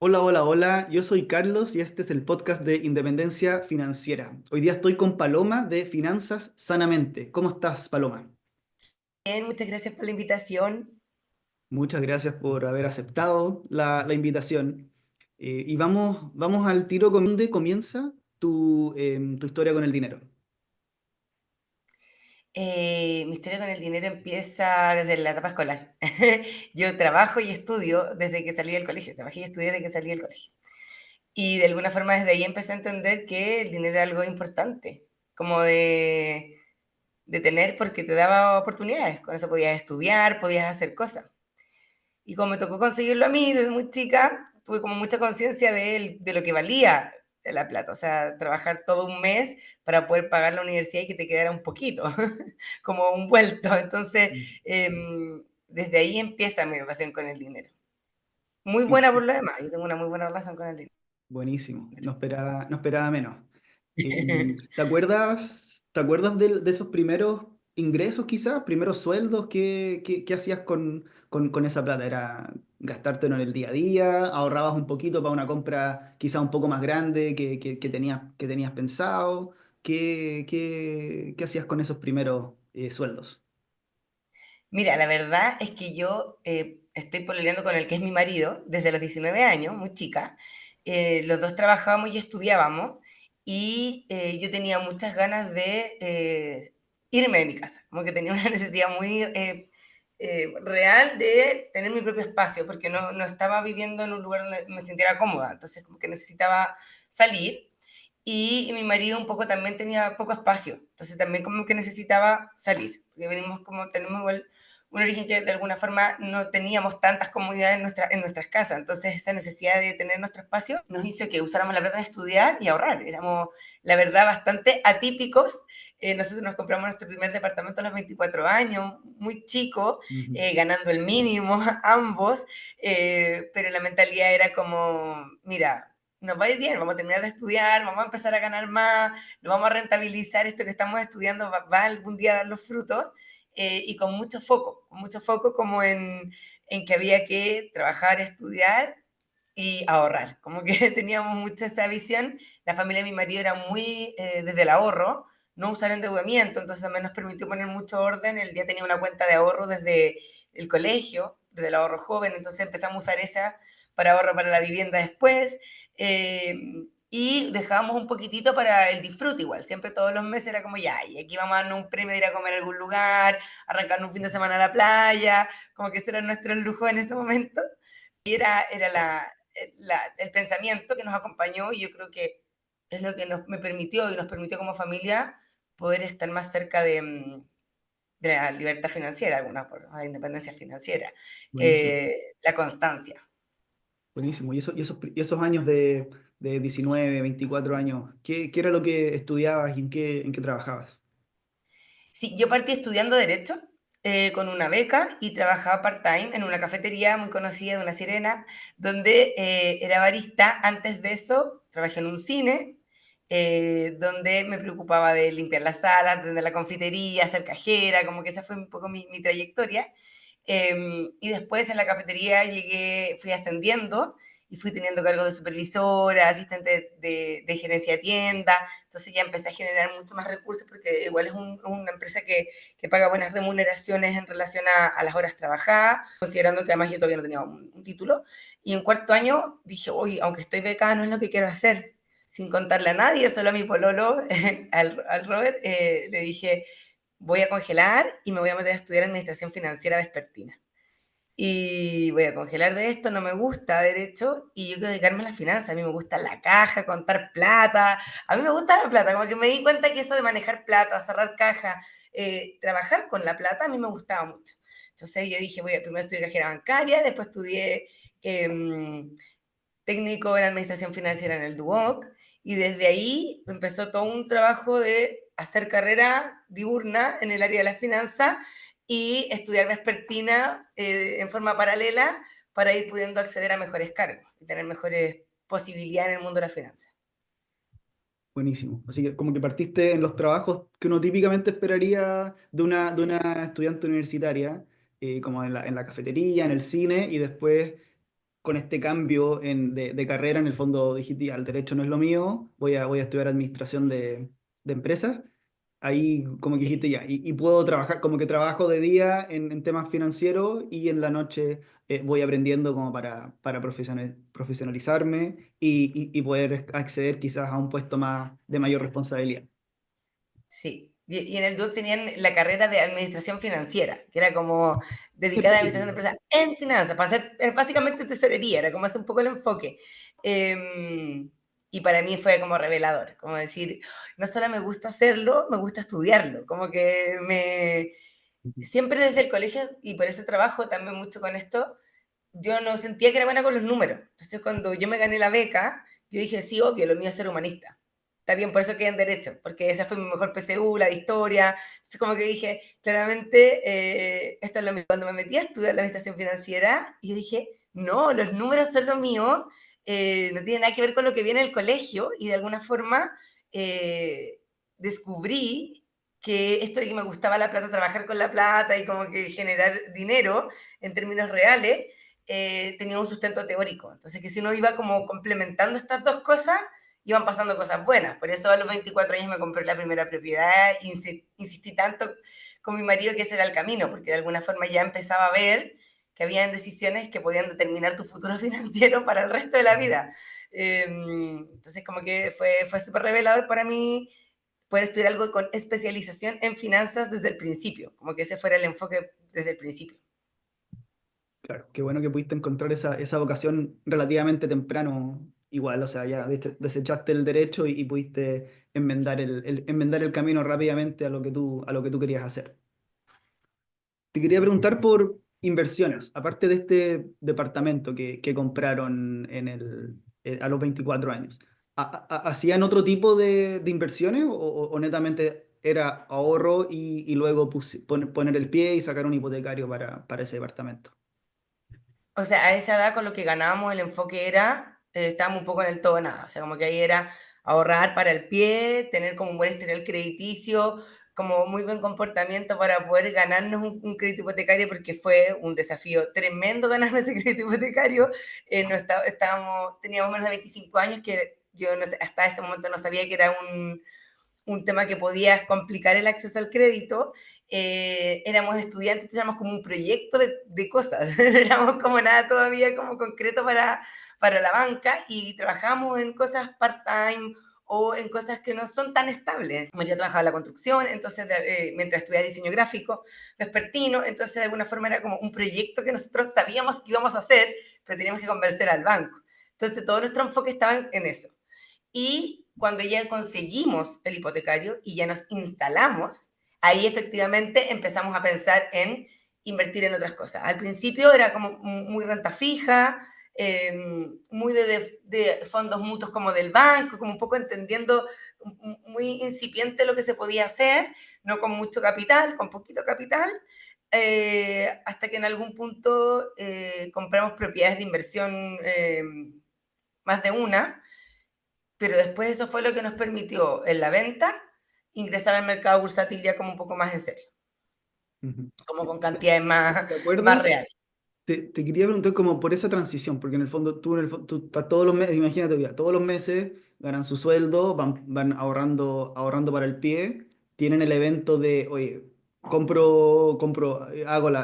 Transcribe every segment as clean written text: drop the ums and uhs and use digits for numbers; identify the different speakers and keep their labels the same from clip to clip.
Speaker 1: Hola, hola, hola. Yo soy Carlos y este es el podcast de Independencia Financiera. Hoy día estoy con Paloma de Finanzas Sanamente. ¿Cómo estás, Paloma?
Speaker 2: Bien, muchas gracias por la invitación.
Speaker 1: Muchas gracias por haber aceptado la invitación. Y vamos al tiro con dónde comienza tu historia con el dinero.
Speaker 2: Mi historia con el dinero empieza desde la etapa escolar. Yo trabajo y estudio desde que salí del colegio. Trabajé y estudié desde que salí del colegio. Y de alguna forma desde ahí empecé a entender que el dinero era algo importante, como de tener porque te daba oportunidades. Con eso podías estudiar, podías hacer cosas. Y como me tocó conseguirlo a mí desde muy chica, tuve como mucha conciencia de lo que valía la plata. O sea, trabajar todo un mes para poder pagar la universidad y que te quedara un poquito, como un vuelto. Entonces,
Speaker 1: Mm.
Speaker 2: desde ahí empieza mi relación con el dinero. Muy
Speaker 1: Y-
Speaker 2: buena por lo demás, yo tengo una muy buena relación con el dinero.
Speaker 1: Buenísimo, no esperaba menos. ¿Te acuerdas de esos primeros ingresos quizás, primeros sueldos? ¿Qué hacías con esa plata? ¿Era gastártelo en el día a día? ¿Ahorrabas un poquito para una compra quizás un poco más grande que tenías pensado? ¿Qué hacías con esos primeros sueldos?
Speaker 2: Mira, la verdad es que yo estoy pololeando con el que es mi marido desde los 19 años, muy chica. Los dos trabajábamos y estudiábamos y yo tenía muchas ganas de irme de mi casa, como que tenía una necesidad muy real de tener mi propio espacio, porque no estaba viviendo en un lugar donde me sintiera cómoda, entonces como que necesitaba salir y mi marido un poco también tenía poco espacio, entonces también como que necesitaba salir, porque venimos como, tenemos igual un origen que de alguna forma no teníamos tantas comodidades en nuestras casas, entonces esa necesidad de tener nuestro espacio nos hizo que usáramos la plata de estudiar y ahorrar, éramos la verdad bastante atípicos. Nosotros nos compramos nuestro primer departamento a los 24 años, muy chico,
Speaker 1: Ujú.
Speaker 2: ganando el mínimo ambos, pero la mentalidad era como, mira, nos va a ir bien, vamos a terminar de estudiar, vamos a empezar a ganar más, lo vamos a rentabilizar, esto que estamos estudiando va algún día a dar los frutos, y con mucho foco como en que había que trabajar, estudiar y ahorrar, como que teníamos mucha esa visión. La familia de mi marido era muy desde el ahorro, no usar endeudamiento, entonces también nos permitió poner mucho orden. Él ya tenía una cuenta de ahorro desde el colegio, desde el ahorro joven, entonces empezamos a usar esa para ahorro para la vivienda después. eh, y dejábamos un poquitito para el disfrute igual, siempre todos los meses era como ya, y aquí vamos a darnos un premio de ir a comer a algún lugar, arrancarnos un fin de semana a la playa, como que ese era nuestro lujo en ese momento. Y era el pensamiento que nos acompañó y yo creo que es lo que me permitió y nos permitió como familia poder estar más cerca de la libertad financiera, alguna por la independencia financiera,
Speaker 1: Buenísimo,
Speaker 2: la constancia.
Speaker 1: buenísimo. Y esos años de 19, 24 años, ¿qué era lo que estudiabas y en qué trabajabas?
Speaker 2: Sí, yo partí estudiando Derecho con una beca y trabajaba part-time en una cafetería muy conocida de Una Sirena, donde era barista. Antes de eso, trabajé en un cine, donde me preocupaba de limpiar la sala, atender la confitería, ser cajera, como que esa fue un poco mi trayectoria. Y después en la cafetería fui ascendiendo y fui teniendo cargo de supervisora, asistente de gerencia de tienda, entonces ya empecé a generar mucho más recursos porque igual es una empresa que paga buenas remuneraciones en relación a las horas trabajadas, considerando que además yo todavía no tenía un título. Y en cuarto año dije, oye, aunque estoy becada no es lo que quiero hacer, sin contarle a nadie, solo a mi pololo, al Robert, le dije, voy a congelar y me voy a meter a estudiar administración financiera vespertina. Y voy a congelar de esto, no me gusta derecho y yo quiero dedicarme a la finanza. A mí me gusta la caja, contar plata. A mí me gusta la plata, como que me di cuenta que eso de manejar plata, cerrar caja, trabajar con la plata, a mí me gustaba mucho. Entonces yo dije, primero estudié cajera bancaria, después estudié em, técnico en administración financiera en el DUOC, y desde ahí empezó todo un trabajo de hacer carrera diurna en el área de la finanza y estudiar vespertina en forma paralela para ir pudiendo acceder a mejores cargos y tener mejores posibilidades en el mundo de la finanza.
Speaker 1: Buenísimo. Así que como que partiste en los trabajos que uno típicamente esperaría de una estudiante universitaria, como en la cafetería, en el cine, y después con este cambio de carrera, en el fondo dijiste, el derecho no es lo mío, voy a estudiar administración de empresas. Ahí como que dijiste
Speaker 2: Sí,
Speaker 1: ya, y puedo trabajar, como que trabajo de día en temas financieros y en la noche voy aprendiendo como para profesionalizarme y poder acceder quizás a un puesto más de mayor responsabilidad.
Speaker 2: sí. Y en el DUC tenían la carrera de administración financiera, que era como dedicada a administración de
Speaker 1: Específico.
Speaker 2: empresas en finanzas, para hacer básicamente tesorería, era como ese un poco el enfoque. Y para mí fue como revelador, como decir, no solo me gusta hacerlo, me gusta estudiarlo, como que me...
Speaker 1: Ujú.
Speaker 2: Siempre desde el colegio, y por eso trabajo también mucho con esto, yo no sentía que era buena con los números. Entonces, cuando yo me gané la beca, yo dije, sí, obvio, lo mío es ser humanista. Está bien, por eso quedé en Derecho, porque esa fue mi mejor PSU, la de Historia. Entonces, como que dije, claramente, esto es lo mío. Cuando me metí a estudiar la administración financiera, yo dije, no, los números son lo mío, no tiene nada que ver con lo que viene en el colegio, y de alguna forma descubrí que esto de que me gustaba la plata, trabajar con la plata y como que generar dinero en términos reales, tenía un sustento teórico. Entonces, que si uno iba como complementando estas dos cosas, iban pasando cosas buenas. Por eso a los 24 años me compré la primera propiedad e insistí tanto con mi marido que ese era el camino, porque de alguna forma ya empezaba a ver que había decisiones que podían determinar tu futuro financiero para el resto de la vida. Entonces, como que fue súper revelador para mí poder estudiar algo con especialización en finanzas desde el principio, como que ese fuera el enfoque desde el principio.
Speaker 1: Claro, qué bueno que pudiste encontrar esa vocación relativamente temprano, igual, o sea, ya
Speaker 2: Sí,
Speaker 1: desechaste el derecho y pudiste enmendar el camino rápidamente a lo que tú querías hacer. Te quería
Speaker 2: sí.
Speaker 1: preguntar por inversiones, aparte de este departamento que compraron a los 24 años. ¿Hacían otro tipo de inversiones o netamente era ahorro y luego poner el pie y sacar un hipotecario para ese departamento?
Speaker 2: O sea, a esa edad con lo que ganábamos el enfoque era, estábamos un poco en el todo o nada, o sea, como que ahí era ahorrar para el pie, tener como un buen historial crediticio, como muy buen comportamiento para poder ganarnos un crédito hipotecario, porque fue un desafío tremendo ganarme ese crédito hipotecario. No estábamos, teníamos menos de 25 años, que yo no sé, hasta ese momento no sabía que era un tema que podía complicar el acceso al crédito. Éramos estudiantes, teníamos como un proyecto de cosas, no éramos como nada todavía como concreto para la banca, y trabajamos en cosas part-time o en cosas que no son tan estables. María trabajaba en la construcción, entonces mientras estudiaba diseño gráfico vespertino, entonces de alguna forma era como un proyecto que nosotros sabíamos que íbamos a hacer, pero teníamos que convencer al banco. Entonces todo nuestro enfoque estaba en eso. Y cuando ya conseguimos el hipotecario y ya nos instalamos, ahí efectivamente empezamos a pensar en invertir en otras cosas. Al principio era como muy renta fija, muy de fondos mutuos como del banco, como un poco entendiendo muy incipiente lo que se podía hacer, no con mucho capital, con poquito capital, hasta que en algún punto compramos propiedades de inversión, más de una, pero después eso fue lo que nos permitió en la venta ingresar al mercado bursátil ya como un poco más en serio,
Speaker 1: Ujú.
Speaker 2: como con
Speaker 1: ¿Te
Speaker 2: cantidades
Speaker 1: te
Speaker 2: más
Speaker 1: acuerdas?
Speaker 2: reales.
Speaker 1: Te quería preguntar como por esa transición, porque en el fondo tú estás todos los meses, imagínate, ya, todos los meses ganan su sueldo, van ahorrando para el pie, tienen el evento de, oye,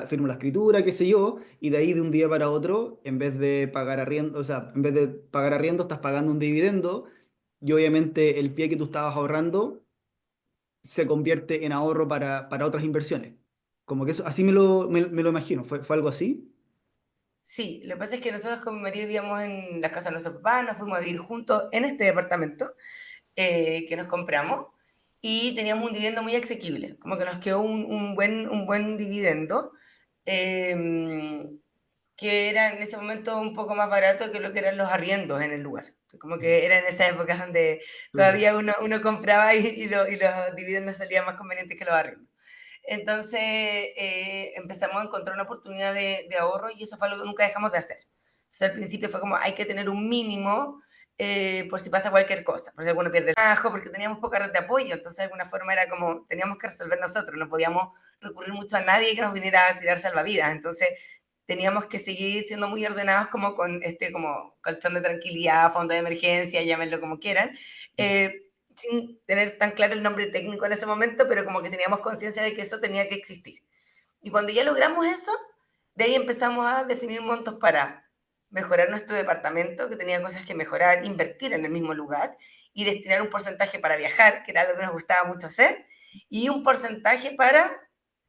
Speaker 1: firmo la escritura, qué sé yo, y de ahí de un día para otro, en vez de pagar arriendo, o sea, en vez de pagar arriendo, estás pagando un dividendo, y obviamente el pie que tú estabas ahorrando se convierte en ahorro para otras inversiones. Como que eso, así me lo imagino, ¿fue algo así?
Speaker 2: Sí, lo que pasa es que nosotros con mi marido vivíamos en la casa de nuestro papá, nos fuimos a vivir juntos en este departamento que nos compramos, y teníamos un dividendo muy asequible, como que nos quedó un buen dividendo, eh, que era en ese momento un poco más barato que lo que eran los arriendos en el lugar. Como que era en esa época donde
Speaker 1: Claro.
Speaker 2: todavía uno compraba y los dividendos salían más convenientes que los arriendos. Entonces empezamos a encontrar una oportunidad de ahorro, y eso fue algo que nunca dejamos de hacer. Entonces al principio fue como hay que tener un mínimo por si pasa cualquier cosa, por si alguno pierde el trabajo, porque teníamos poca red de apoyo, entonces de alguna forma era como teníamos que resolver nosotros, no podíamos recurrir mucho a nadie que nos viniera a tirar salvavidas. Entonces teníamos que seguir siendo muy ordenados como con este como colchón de tranquilidad, fondo de emergencia, llámenlo como quieran, sin tener tan claro el nombre técnico en ese momento, pero como que teníamos conciencia de que eso tenía que existir. Y cuando ya logramos eso, de ahí empezamos a definir montos para mejorar nuestro departamento, que tenía cosas que mejorar, invertir en el mismo lugar y destinar un porcentaje para viajar, que era algo que nos gustaba mucho hacer, y un porcentaje para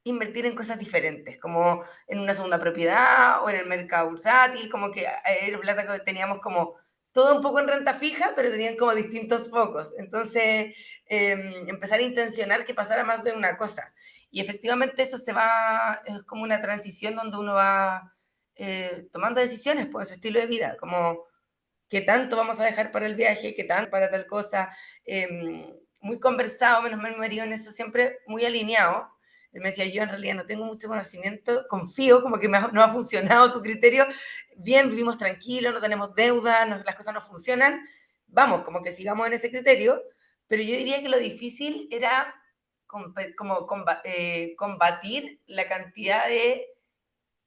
Speaker 2: invertir en cosas diferentes, como en una segunda propiedad o en el mercado bursátil, como que era plata que teníamos como todo un poco en renta fija, pero tenían como distintos focos. Entonces, empezar a intencionar que pasara más de una cosa. Y efectivamente eso se va, es como una transición donde uno va tomando decisiones por su estilo de vida, como qué tanto vamos a dejar para el viaje, qué tanto para tal cosa. Muy conversado, menos mal mi marido en eso siempre muy alineado. Él me decía, yo en realidad no tengo mucho conocimiento, confío, como que no ha funcionado tu criterio, bien, vivimos tranquilos, no tenemos deuda, las cosas no funcionan, vamos, como que sigamos en ese criterio, pero yo diría que lo difícil era como combatir la cantidad de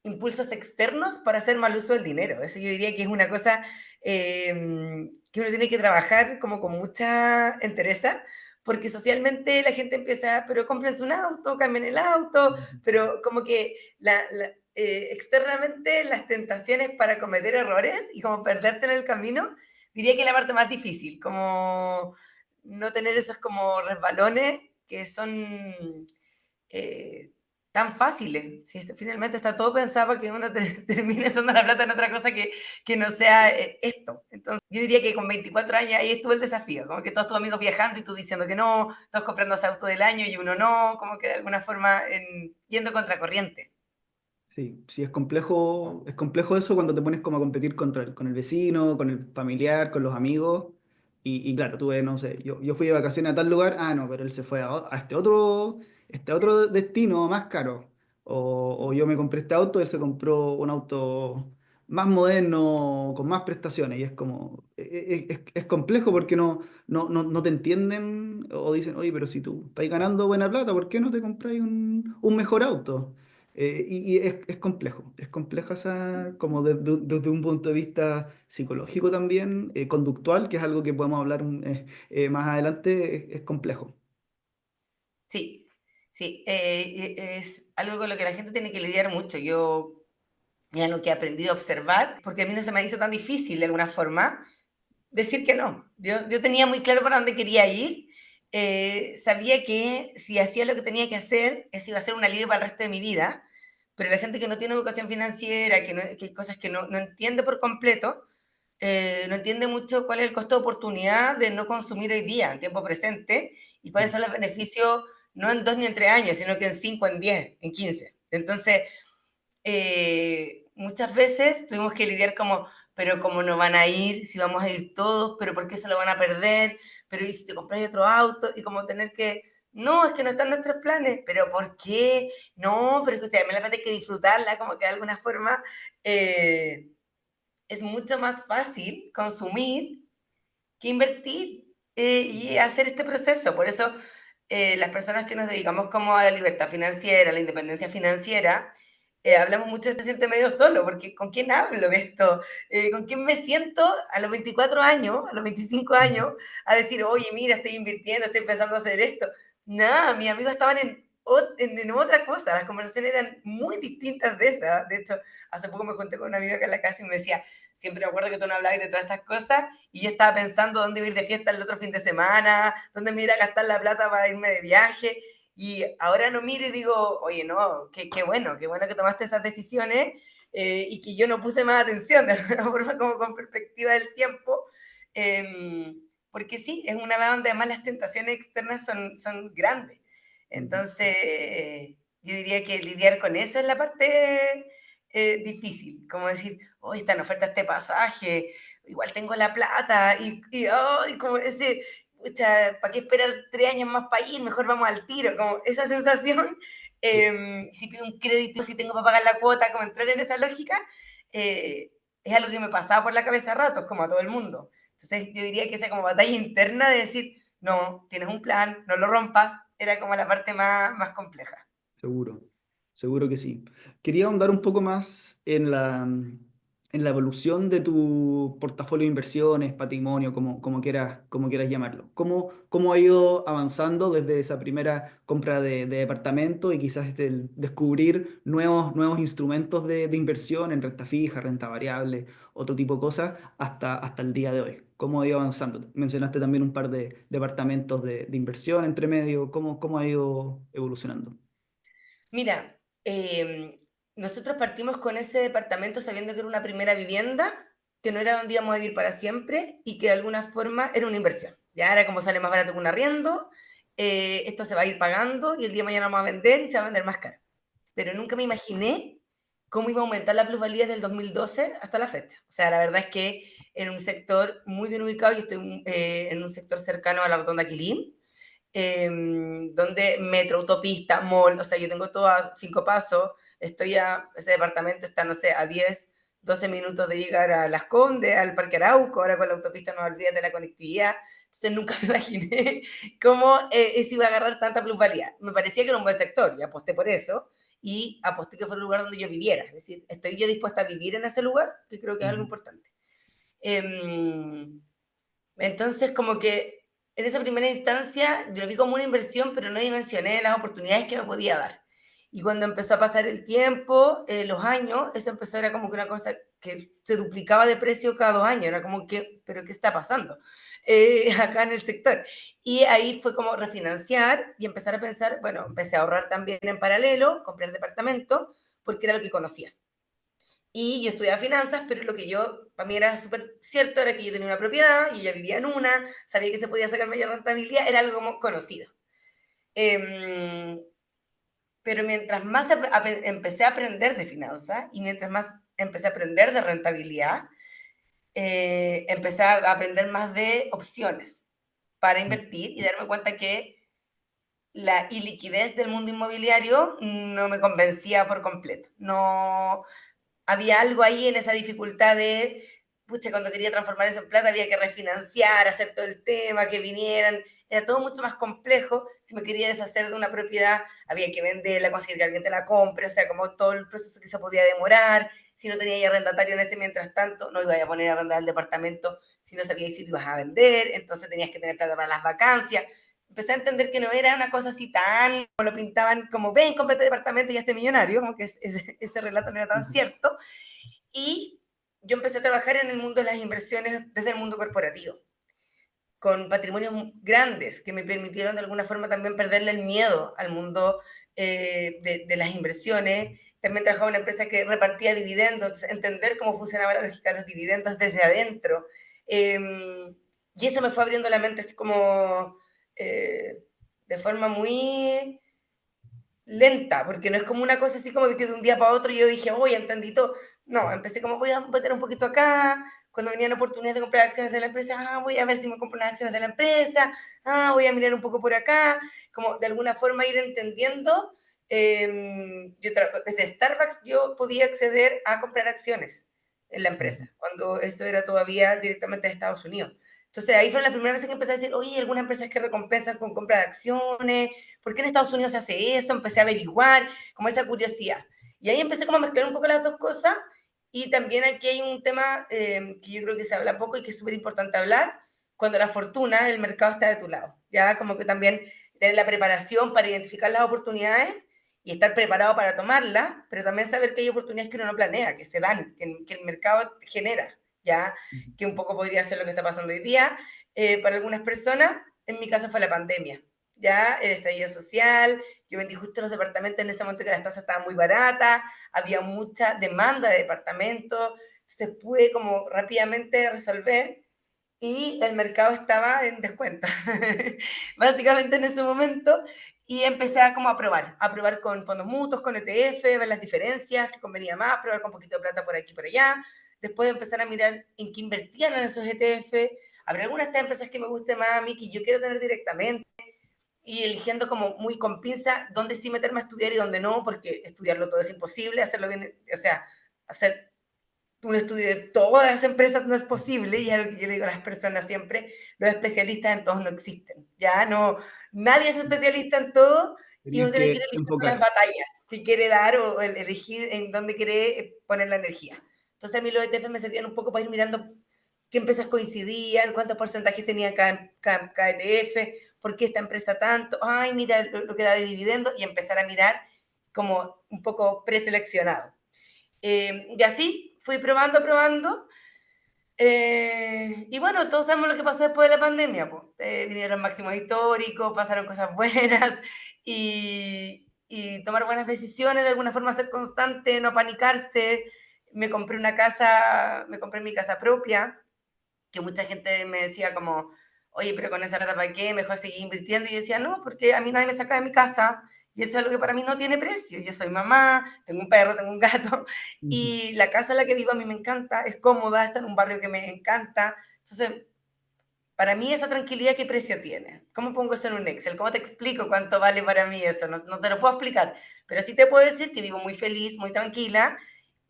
Speaker 2: impulsos externos para hacer mal uso del dinero. Eso yo diría que es una cosa que uno tiene que trabajar como con mucha entereza, porque socialmente la gente empieza, pero cómprense un auto, cambien el auto, pero como que externamente las tentaciones para cometer errores y como perderte en el camino, diría que es la parte más difícil, como no tener esos como resbalones que son eh, tan fáciles. Si finalmente está todo pensado para que uno termine usando la plata en otra cosa que no sea esto. Entonces, yo diría que con 24 años ahí estuvo el desafío, como que todos tus amigos viajando y tú diciendo que no, todos comprando ese auto del año y uno no, como que de alguna forma yendo contracorriente.
Speaker 1: Sí, sí, es complejo eso cuando te pones como a competir contra con el vecino, con el familiar, con los amigos. Y claro, tú ves, no sé, yo fui de vacaciones a tal lugar, ah, no, pero él se fue a este otro destino más caro. O yo me compré este auto, él se compró un auto más moderno, con más prestaciones. Y es como, es complejo porque no te entienden o dicen, oye, pero si tú estás ganando buena plata, ¿por qué no te compráis un mejor auto? Y es compleja esa, como desde un punto de vista psicológico también, conductual, que es algo que podemos hablar más adelante, es complejo.
Speaker 2: Sí, sí, es algo con lo que la gente tiene que lidiar mucho. Yo ya lo que he aprendido a observar, porque a mí no se me hizo tan difícil de alguna forma, decir que no. Yo tenía muy claro para dónde quería ir. Sabía que si hacía lo que tenía que hacer, eso iba a ser un alivio para el resto de mi vida. Pero la gente que no tiene educación financiera, que hay cosas que no entiende por completo, no entiende mucho cuál es el costo de oportunidad de no consumir hoy día, en tiempo presente, y cuáles son los beneficios, no en 2 ni en 3 años, sino que en 5, en 10, en 15. Entonces, muchas veces tuvimos que lidiar como, pero cómo no van a ir, si vamos a ir todos, pero por qué se lo van a perder, pero y si te compras otro auto, y como tener que, no, es que no están nuestros planes, pero ¿por qué? No, pero es que usted me la plata hay que disfrutarla, como que de alguna forma es mucho más fácil consumir que invertir y hacer este proceso. Por eso las personas que nos dedicamos como a la libertad financiera, a la independencia financiera, hablamos mucho de este siente medio solo, porque ¿con quién hablo de esto? ¿Con quién me siento a los 24 años, a los 25
Speaker 1: Ujú.
Speaker 2: años, a decir, oye, mira, estoy invirtiendo, estoy empezando a hacer esto? Nada, mis amigos estaban en otra cosa, las conversaciones eran muy distintas de esas. De hecho, hace poco me junté con una amiga acá en la casa y me decía, siempre me acuerdo que tú no hablabas de todas estas cosas, y yo estaba pensando dónde ir de fiesta el otro fin de semana, dónde me ir a gastar la plata para irme de viaje. Y ahora no miro y digo, oye, no, qué bueno que tomaste esas decisiones y que yo no puse más atención, de alguna forma, como con perspectiva del tiempo. Porque sí, es una edad donde además las tentaciones externas son grandes.
Speaker 1: Ujú.
Speaker 2: Entonces, yo diría que lidiar con eso es la parte difícil, como decir, hoy está en oferta este pasaje, igual tengo la plata, y como ese, ¿para qué esperar 3 años más para ir? Mejor vamos al tiro, como esa sensación,
Speaker 1: Sí,
Speaker 2: si pido un crédito, si tengo para pagar la cuota, como entrar en esa lógica, es algo que me pasaba por la cabeza a ratos, como a todo el mundo. Entonces yo diría que esa como batalla interna de decir, no, tienes un plan, no lo rompas, era como la parte más compleja.
Speaker 1: seguro. seguro que sí. Quería ahondar un poco más en la evolución de tu portafolio de inversiones, patrimonio, como quieras llamarlo. ¿Cómo ha ido avanzando desde esa primera compra de departamento y quizás el descubrir nuevos instrumentos de inversión en renta fija, renta variable, otro tipo de cosas, hasta el día de hoy? ¿Cómo ha ido avanzando? Mencionaste también un par de departamentos de inversión entre medio. ¿Cómo ha ido evolucionando?
Speaker 2: Mira, nosotros partimos con ese departamento sabiendo que era una primera vivienda, que no era donde íbamos a vivir para siempre y que de alguna forma era una inversión. Ya era como sale más barato que un arriendo, esto se va a ir pagando y el día de mañana vamos a vender y se va a vender más caro. Pero nunca me imaginé cómo iba a aumentar la plusvalía desde el 2012 hasta la fecha. O sea, la verdad es que en un sector muy bien ubicado, yo estoy en un sector cercano a la Rotonda Quilín, donde metro, autopista, mall, o sea, yo tengo todo a 5 pasos, ese departamento está, no sé, a 10, 12 minutos de llegar a Las Condes, al Parque Arauco, ahora con la autopista no olvides de la conectividad, entonces nunca me imaginé cómo se iba a agarrar tanta plusvalía. Me parecía que era un buen sector y aposté por eso y aposté que fuera un lugar donde yo viviera, es decir, estoy yo dispuesta a vivir en ese lugar, que creo que es algo
Speaker 1: Ujú.
Speaker 2: importante. Entonces, como que en esa primera instancia yo lo vi como una inversión, pero no dimensioné las oportunidades que me podía dar. Y cuando empezó a pasar el tiempo, los años, eso empezó, era como que una cosa que se duplicaba de precio cada 2 años, era como que, pero ¿qué está pasando acá en el sector? Y ahí fue como refinanciar y empezar a pensar, bueno, empecé a ahorrar también en paralelo, comprar departamento, porque era lo que conocía. Y yo estudiaba finanzas, pero lo que yo, para mí era súper cierto, era que yo tenía una propiedad y ya vivía en una, sabía que se podía sacar mayor rentabilidad, era algo como conocido. Em, pero mientras más empecé a aprender de finanzas y mientras más empecé a aprender de rentabilidad, empecé a aprender más de opciones para invertir y darme cuenta que la iliquidez del mundo inmobiliario no me convencía por completo. No, había algo ahí en esa dificultad de, pucha, cuando quería transformar eso en plata había que refinanciar, hacer todo el tema, que vinieran, era todo mucho más complejo. Si me quería deshacer de una propiedad, había que venderla, conseguir que alguien te la compre, o sea, como todo el proceso que se podía demorar. Si no tenía ya arrendatario en ese mientras tanto, no iba a poner a arrendar el departamento si no sabías si lo ibas a vender, entonces tenías que tener plata para las vacancias. Empecé a entender que no era una cosa así tan, como lo pintaban, como ven, cómprate departamento y ya esté millonario, como que ese relato no era tan
Speaker 1: Ujú.
Speaker 2: cierto. Y yo empecé a trabajar en el mundo de las inversiones desde el mundo corporativo, con patrimonios grandes que me permitieron de alguna forma también perderle el miedo al mundo de las inversiones. También trabajaba en una empresa que repartía dividendos, entender cómo funcionaba la lógica de los dividendos desde adentro. Y eso me fue abriendo la mente así como de forma muy lenta, porque no es como una cosa así como de que de un día para otro yo dije, oye, entendí todo. No, empecé como voy a meter un poquito acá, cuando venían oportunidades de comprar acciones de la empresa, voy a ver si me compro unas acciones de la empresa, voy a mirar un poco por acá, como de alguna forma ir entendiendo. Desde Starbucks yo podía acceder a comprar acciones en la
Speaker 1: Ujú.
Speaker 2: empresa, cuando esto era todavía directamente de Estados Unidos. Entonces ahí fue la primera vez que empecé a decir, oye, algunas empresas que recompensan con compra de acciones, ¿por qué en Estados Unidos se hace eso? Empecé a averiguar, como esa curiosidad. Y ahí empecé como a mezclar un poco las dos cosas. Y también aquí hay un tema que yo creo que se habla poco y que es súper importante hablar, cuando la fortuna, el mercado está de tu lado. Ya como que también tener la preparación para identificar las oportunidades y estar preparado para tomarlas, pero también saber que hay oportunidades que uno no planea, que se dan, que el mercado genera, ya que un poco podría ser lo que está pasando hoy día para algunas personas. En mi caso fue la pandemia, ya el estallido social. Yo vendí justo los departamentos en ese momento que las tasas estaban muy baratas, había mucha demanda de departamentos, se pude como rápidamente resolver y el mercado estaba en descuento, básicamente en ese momento, y empecé a como a probar con fondos mutuos, con ETF, ver las diferencias, qué convenía más, probar con un poquito de plata por aquí y por allá, después empezar a mirar en qué invertían en esos ETF, habrá algunas de estas empresas que me guste más a mí, que yo quiero tener directamente, y eligiendo como muy con pinza dónde sí meterme a estudiar y dónde no, porque estudiarlo todo es imposible, hacerlo bien, o sea, hacer un estudio de todas las empresas no es posible, y es algo que yo le digo a las personas siempre, los especialistas en todos no existen, ya no, nadie es especialista en todo y uno
Speaker 1: Tenías
Speaker 2: tiene que ir
Speaker 1: que
Speaker 2: eligiendo las
Speaker 1: enfocar.
Speaker 2: batallas. que quiere dar o elegir en dónde quiere poner la energía. Entonces a mí los ETF me servían un poco para ir mirando qué empresas coincidían, cuántos porcentajes tenía cada ETF, por qué esta empresa tanto, ay, mira lo que da de dividendo y empezar a mirar como un poco preseleccionado. Y así fui probando, probando. Y bueno, todos sabemos lo que pasó después de la pandemia. Pues. Vinieron máximos históricos, pasaron cosas buenas y tomar buenas decisiones, de alguna forma ser constante, no panicarse. Me compré mi casa propia, que mucha gente me decía como, oye, pero con esa plata para qué, mejor seguir invirtiendo. Y yo decía, no, porque a mí nadie me saca de mi casa y eso es algo que para mí no tiene precio. Yo soy mamá, tengo un perro, tengo un gato
Speaker 1: Ujú,
Speaker 2: y la casa en la que vivo a mí me encanta, es cómoda, está en un barrio que me encanta. Entonces, para mí esa tranquilidad, ¿qué precio tiene? ¿Cómo pongo eso en un Excel? ¿Cómo te explico cuánto vale para mí eso? No, no te lo puedo explicar, pero sí te puedo decir que vivo muy feliz, muy tranquila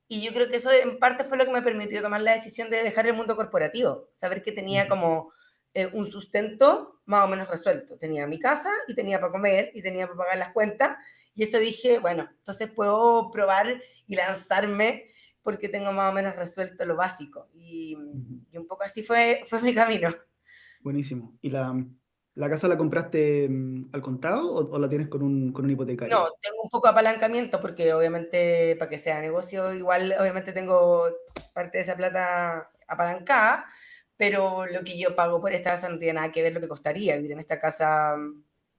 Speaker 2: y yo creo que eso en parte fue lo que me permitió tomar la decisión de dejar el mundo corporativo, saber que tenía
Speaker 1: ujú,
Speaker 2: como un sustento más o menos resuelto. Tenía mi casa y tenía para comer y tenía para pagar las cuentas y eso dije, bueno, entonces puedo probar y lanzarme porque tengo más o menos resuelto lo básico.
Speaker 1: ujú.
Speaker 2: Y un poco así fue mi camino.
Speaker 1: Buenísimo. ¿Y la casa la compraste al contado o la tienes con un hipotecario?
Speaker 2: No, tengo un poco de apalancamiento porque obviamente para que sea negocio, igual obviamente tengo parte de esa plata apalancada, pero lo que yo pago por esta casa no tiene nada que ver lo que costaría vivir en esta casa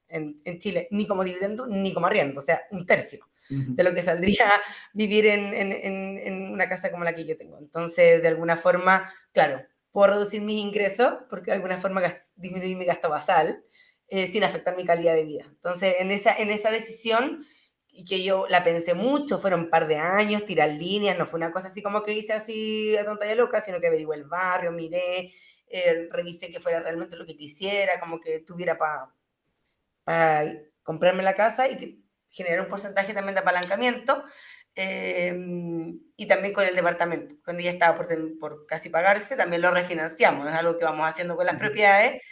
Speaker 2: en Chile, ni como dividendo ni como arriendo, o sea, un tercio
Speaker 1: Ujú,
Speaker 2: de lo que saldría vivir en una casa como la que yo tengo. Entonces, de alguna forma, claro, puedo reducir mis ingresos porque de alguna forma disminuir mi gasto basal, sin afectar mi calidad de vida. Entonces, en esa decisión, y que yo la pensé mucho, fueron un par de años, tirar líneas, no fue una cosa así como que hice así a tonta y a loca, sino que averigué el barrio, miré, revisé que fuera realmente lo que quisiera, como que tuviera comprarme la casa y que generar un porcentaje también de apalancamiento. eh, y también con el departamento. Cuando ya estaba por casi pagarse, también lo refinanciamos. Es algo que vamos haciendo con las
Speaker 1: ujú,
Speaker 2: propiedades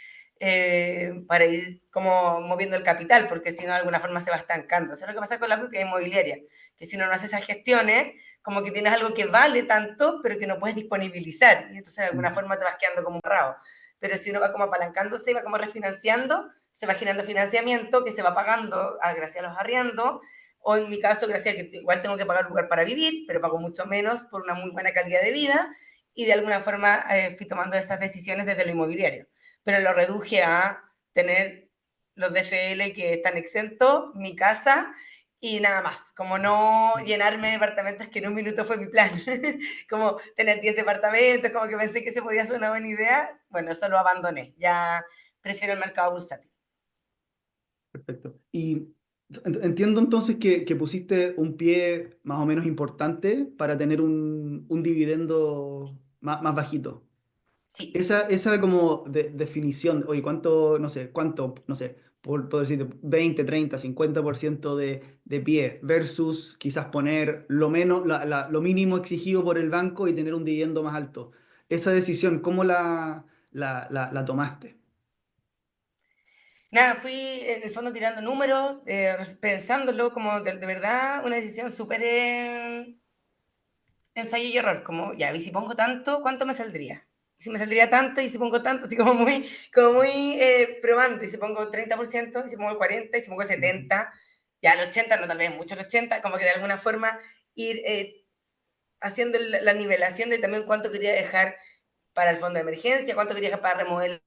Speaker 2: para ir como moviendo el capital, porque si no, de alguna forma se va estancando. Eso es lo que pasa con la propiedad inmobiliaria, que si uno no hace esas gestiones, como que tienes algo que vale tanto, pero que no puedes disponibilizar. Y entonces de alguna
Speaker 1: ujú,
Speaker 2: forma te vas quedando como amarrado. Pero si uno va como apalancándose y va como refinanciando, se va generando financiamiento que se va pagando gracias a los arriendos, o en mi caso, gracias a que igual tengo que pagar un lugar para vivir, pero pago mucho menos por una muy buena calidad de vida, y de alguna forma fui tomando esas decisiones desde lo inmobiliario. Pero lo reduje a tener los DFL que están exentos, mi casa y nada más, como no llenarme de departamentos, que en un minuto fue mi plan, como tener 10 departamentos, como que pensé que se podía hacer una buena idea, bueno, eso lo abandoné, ya prefiero el mercado bursátil.
Speaker 1: perfecto. Y entiendo entonces que pusiste un pie más o menos importante para tener un dividendo más bajito.
Speaker 2: Sí.
Speaker 1: Esa como definición, oye, no sé, por decir 20, 30, 50% de pie versus quizás poner lo menos, lo mínimo exigido por el banco y tener un dividendo más alto. Esa decisión, ¿cómo la tomaste?
Speaker 2: Nada, fui en el fondo tirando números, pensándolo como de verdad una decisión súper ensayo y error, como ya, y si pongo tanto, ¿cuánto me saldría? Y si me saldría tanto, y si pongo tanto, así como muy probante, y si pongo 30%, y si pongo el 40%, y si pongo el
Speaker 1: Ujú,
Speaker 2: 70%, ya el 80%, no tal vez mucho el 80%, como que de alguna forma ir haciendo la nivelación de también cuánto quería dejar para el fondo de emergencia, cuánto quería dejar para remodelar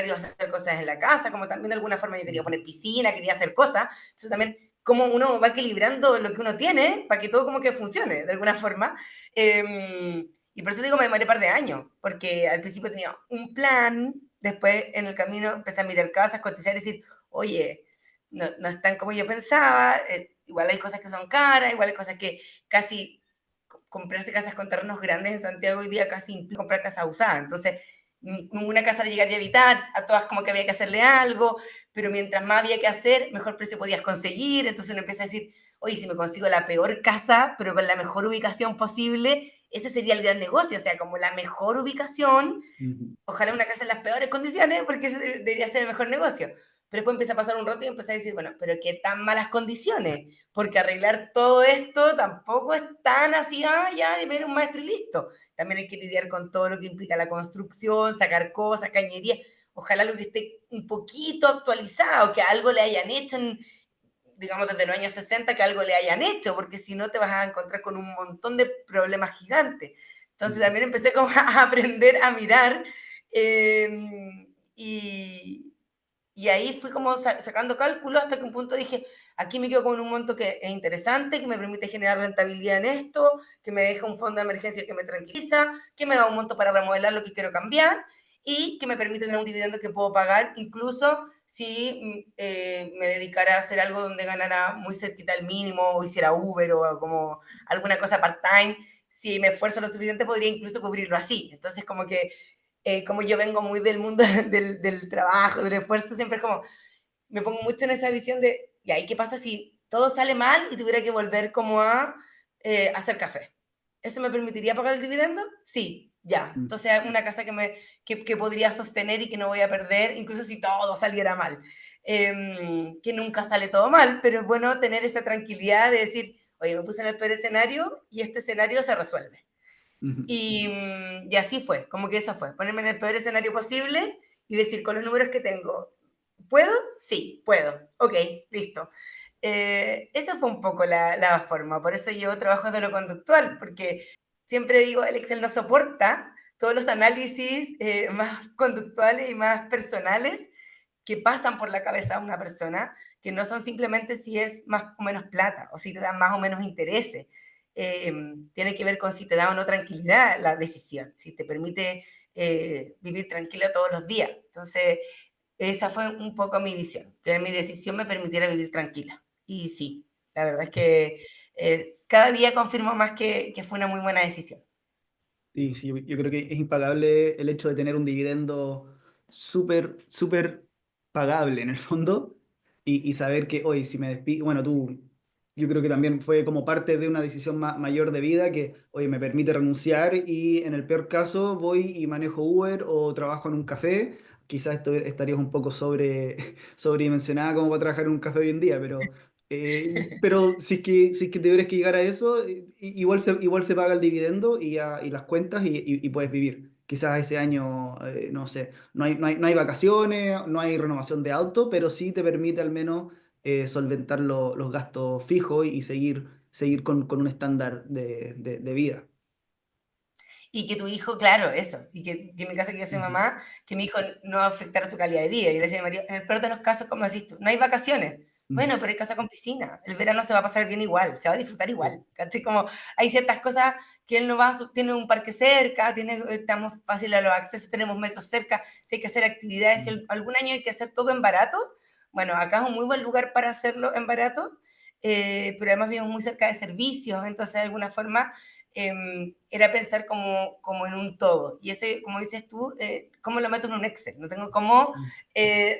Speaker 2: y hacer cosas en la casa, como también de alguna forma yo quería
Speaker 1: ujú,
Speaker 2: poner piscina, quería hacer cosas, entonces también como uno va equilibrando lo que uno tiene para que todo como que funcione de alguna forma. Y por eso digo, me demoré un par de años, porque al principio tenía un plan, después en el camino empecé a mirar casas, cotizar y decir, oye, no, no están como yo pensaba, igual hay cosas que son caras, igual hay cosas que casi comprarse casas con terrenos grandes en Santiago hoy día casi implica comprar casas usadas. Entonces, ninguna casa la llegaría a habitar, a todas como que había que hacerle algo, pero mientras más había que hacer, mejor precio podías conseguir. Entonces uno empieza a decir, oye, si me consigo la peor casa, pero con la mejor ubicación posible, ese sería el gran negocio. O sea, como la mejor ubicación,
Speaker 1: ujú.
Speaker 2: ojalá una casa en las peores condiciones, porque ese debería ser el mejor negocio. Pero después empecé a pasar un rato y empecé a decir, bueno, pero qué tan malas condiciones, porque arreglar todo esto tampoco es tan así, ya, de ver un maestro y listo. También hay que lidiar con todo lo que implica la construcción, sacar cosas, cañería. Ojalá algo que esté un poquito actualizado, que algo le hayan hecho digamos, desde los años 60 que algo le hayan hecho, porque si no te vas a encontrar con un montón de problemas gigantes. Entonces
Speaker 1: Mm,
Speaker 2: también empecé como a aprender a mirar eh, y, y ahí fui como sacando cálculos hasta que un punto dije, aquí me quedo con un monto que es interesante, que me permite generar rentabilidad en esto, que me deja un fondo de emergencia que me tranquiliza, que me da un monto para remodelar lo que quiero cambiar y que me permite tener un dividendo que puedo pagar, incluso si me dedicara a hacer algo donde ganara muy cerquita el mínimo, o hiciera Uber o como alguna cosa part-time, si me esfuerzo lo suficiente podría incluso cubrirlo así. Entonces como que como yo vengo muy del mundo del trabajo, del esfuerzo, siempre es como, me pongo mucho en esa visión de, ¿y ahí qué pasa si todo sale mal y tuviera que volver como a hacer café? ¿Eso me permitiría pagar el dividendo? Sí, ya.
Speaker 1: mm,
Speaker 2: Entonces, una casa que podría sostener y que no voy a perder, incluso si todo saliera mal. Que nunca sale todo mal, pero es bueno tener esa tranquilidad de decir, oye, me puse en el peor escenario y este escenario se resuelve.
Speaker 1: ujú,
Speaker 2: Y así fue, como que eso fue, ponerme en el peor escenario posible y decir con los números que tengo, ¿puedo? Sí, puedo. Ok, listo. Esa fue un poco la forma, por eso yo trabajo de lo conductual, porque siempre digo, el Excel no soporta todos los análisis más conductuales y más personales que pasan por la cabeza de una persona, que no son simplemente si es más o menos plata o si te dan más o menos intereses. Tiene que ver con si te da o no tranquilidad la decisión, si te permite vivir tranquila todos los días. Entonces, esa fue un poco mi visión, que mi decisión me permitiera vivir tranquila. Y sí, la verdad es que cada día confirmo más que fue una muy buena decisión.
Speaker 1: sí, sí, yo creo que es impagable el hecho de tener un dividendo súper, súper pagable en el fondo y saber que hoy si me despido, bueno, tú, yo creo que también fue como parte de una decisión mayor de vida que, oye, me permite renunciar y en el peor caso voy y manejo Uber o trabajo en un café. Quizás estarías un poco sobredimensionada como para trabajar en un café hoy en día, pero si es que tuvieras que llegar a eso, igual se paga el dividendo y las cuentas y puedes vivir. Quizás ese año, no sé, no hay vacaciones, no hay renovación de auto, pero sí te permite al menos solventar los gastos fijos y seguir con un estándar de vida.
Speaker 2: Y que tu hijo, claro, eso, y que en mi caso que yo soy
Speaker 1: Ujú,
Speaker 2: mamá, que mi hijo no afectara su calidad de vida. Y yo le decía a mi marido, en el peor de los casos, como decís tú, no hay vacaciones.
Speaker 1: ujú,
Speaker 2: Bueno, pero hay casa con piscina. El verano se va a pasar bien igual, se va a disfrutar
Speaker 1: sí,
Speaker 2: igual. ¿Cachai? Como hay ciertas cosas que él no va, tiene un parque cerca, estamos fácil a los accesos, tenemos metros cerca, si hay que hacer actividades, si
Speaker 1: ujú,
Speaker 2: algún año hay que hacer todo en barato, bueno, acá es un muy buen lugar para hacerlo en barato, pero además vivimos muy cerca de servicios, entonces de alguna forma era pensar como en un todo. Y eso, como dices tú, ¿cómo lo meto en un Excel? No tengo cómo
Speaker 1: ujú,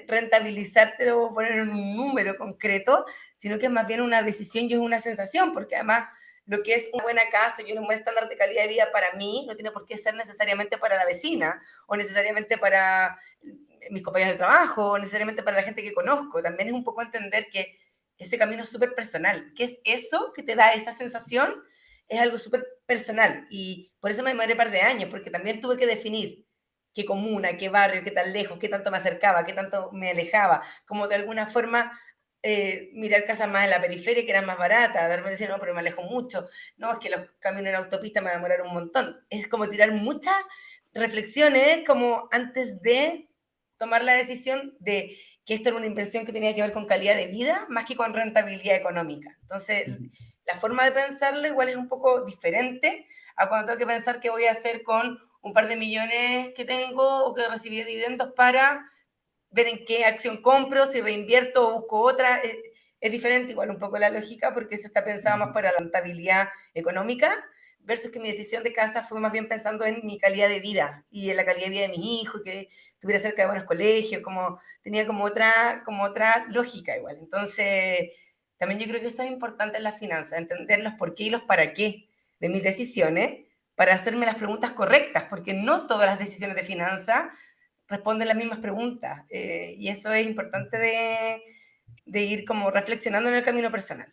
Speaker 2: rentabilizártelo o poner en un número concreto, sino que es más bien una decisión y es una sensación, porque además lo que es una buena casa y un buen estándar de calidad de vida para mí no tiene por qué ser necesariamente para la vecina o necesariamente para mis compañeros de trabajo o necesariamente para la gente que conozco. También es un poco entender que ese camino es súper personal. ¿Qué es eso que te da esa sensación? Es algo súper personal y por eso me demoré un par de años, porque también tuve que definir qué comuna, qué barrio, qué tan lejos, qué tanto me acercaba, qué tanto me alejaba, como de alguna forma mirar casas más en la periferia que eran más baratas, darme decir, no, pero me alejo mucho, no, es que los caminos en autopista me demoraron un montón. Es como tirar muchas reflexiones como antes de tomar la decisión de que esto era una inversión que tenía que ver con calidad de vida más que con rentabilidad económica. Entonces,
Speaker 1: ujú,
Speaker 2: la forma de pensarlo igual es un poco diferente a cuando tengo que pensar qué voy a hacer con un par de millones que tengo o que recibí de dividendos para ver en qué acción compro, si reinvierto o busco otra. Es diferente igual un poco la lógica porque eso está pensado más
Speaker 1: ujú,
Speaker 2: para la rentabilidad económica versus que mi decisión de casa fue más bien pensando en mi calidad de vida y en la calidad de vida de mis hijos, que estuviera cerca de buenos colegios, como tenía como otra lógica igual. Entonces, también yo creo que eso es importante en las finanzas, entender los por qué y los para qué de mis decisiones para hacerme las preguntas correctas, porque no todas las decisiones de finanzas responden las mismas preguntas. Y eso es importante de ir como reflexionando en el camino personal.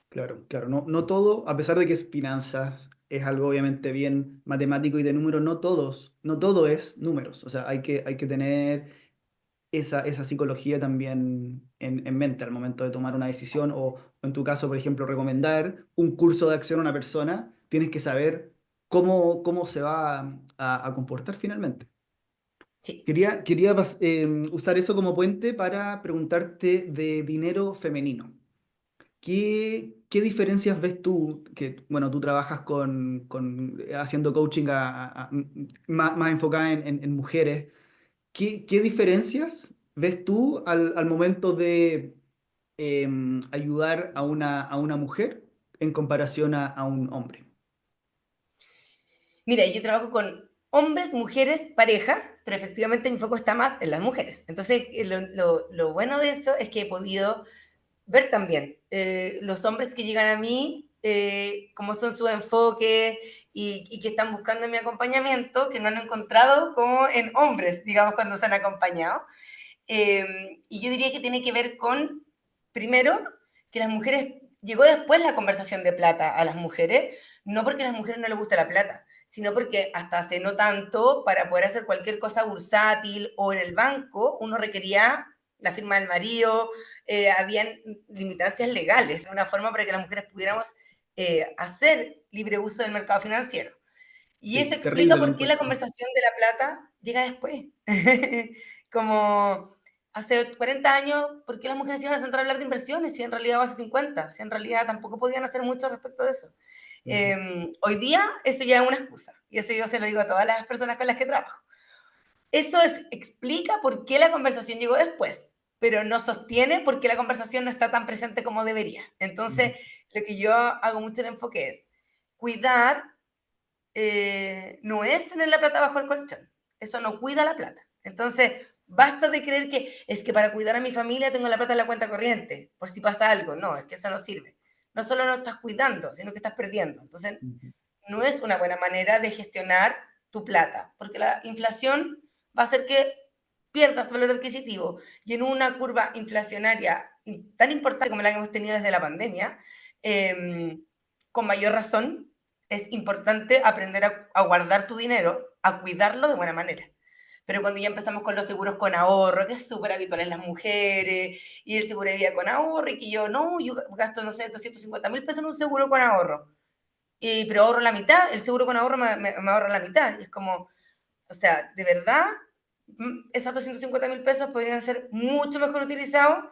Speaker 1: Claro, claro, no, no todo, a pesar de que es finanzas, es algo obviamente bien matemático y de números, no todos, no todo es números, o sea, hay que tener esa psicología también en mente al momento de tomar una decisión o en tu caso, por ejemplo, recomendar un curso de acción a una persona, tienes que saber cómo se va a comportar finalmente.
Speaker 2: Sí.
Speaker 1: Quería usar eso como puente para preguntarte de dinero femenino. ¿Qué diferencias ves tú, que, bueno, tú trabajas haciendo coaching más enfocada en mujeres? ¿Qué diferencias ves tú al momento de ayudar a una mujer en comparación a un hombre?
Speaker 2: Mira, yo trabajo con hombres, mujeres, parejas, pero efectivamente mi foco está más en las mujeres. Entonces, lo bueno de eso es que he podido ver también los hombres que llegan a mí, cómo son sus enfoques y que están buscando mi acompañamiento, que no han encontrado como en hombres, digamos, cuando se han acompañado. Y yo diría que tiene que ver con, primero, que las mujeres, llegó después la conversación de plata a las mujeres, no porque a las mujeres no les gusta la plata, sino porque hasta hace no tanto, para poder hacer cualquier cosa bursátil o en el banco, uno requería la firma del marido, habían limitancias legales, una forma para que las mujeres pudiéramos hacer libre uso del mercado financiero. Y eso
Speaker 1: Sí,
Speaker 2: explica
Speaker 1: terrible lo
Speaker 2: por qué la
Speaker 1: encuentro.
Speaker 2: conversación de la plata llega después. Como hace 40 años, ¿por qué las mujeres iban a sentar a hablar de inversiones si en realidad va hace 50? Si en realidad tampoco podían hacer mucho respecto de eso.
Speaker 1: Ujú,
Speaker 2: Hoy día eso ya es una excusa. Y eso yo se lo digo a todas las personas con las que trabajo. Explica por qué la conversación llegó después, pero no sostiene por qué la conversación no está tan presente como debería.
Speaker 1: ujú,
Speaker 2: Entonces, lo que yo hago mucho el enfoque es cuidar no es tener la plata bajo el colchón. Eso no cuida la plata. Entonces, basta de creer que es que para cuidar a mi familia tengo la plata en la cuenta corriente, por si pasa algo. No, es que eso no sirve. No solo no estás cuidando, sino que estás perdiendo. Entonces,
Speaker 1: ujú.
Speaker 2: no es una buena manera de gestionar tu plata, porque la inflación va a hacer que pierdas valor adquisitivo. Y en una curva inflacionaria tan importante como la que hemos tenido desde la pandemia, eh, con mayor razón es importante aprender a guardar tu dinero, a cuidarlo de buena manera. Pero cuando ya empezamos con los seguros con ahorro, que es súper habitual en las mujeres, y el seguro de vida con ahorro, y que yo, no, yo gasto, no sé, 250.000 pesos en un seguro con ahorro, pero ahorro la mitad, el seguro con ahorro me ahorra la mitad. Y es como, o sea, de verdad, esos 250.000 pesos podrían ser mucho mejor utilizados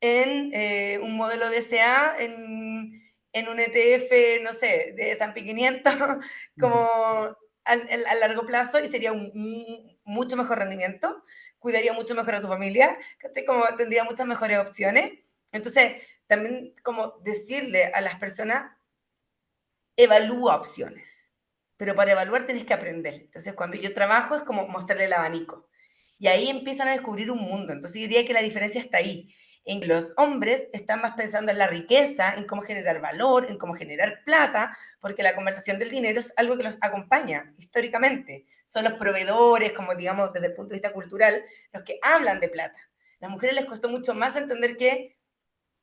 Speaker 2: en un modelo DCA, en un ETF, no sé, de S&P 500, como
Speaker 1: Ujú.
Speaker 2: a largo plazo y sería un mucho mejor rendimiento, cuidaría mucho mejor a tu familia, ¿cachai? Como tendría muchas mejores opciones. Entonces, también como decirle a las personas evalúa opciones, pero para evaluar tienes que aprender. Entonces, cuando yo trabajo es como mostrarle el abanico. Y ahí empiezan a descubrir un mundo. Entonces, yo diría que la diferencia está ahí, en que los hombres están más pensando en la riqueza, en cómo generar valor, en cómo generar plata, porque la conversación del dinero es algo que los acompaña históricamente. Son los proveedores, como digamos desde el punto de vista cultural, los que hablan de plata. A las mujeres les costó mucho más entender que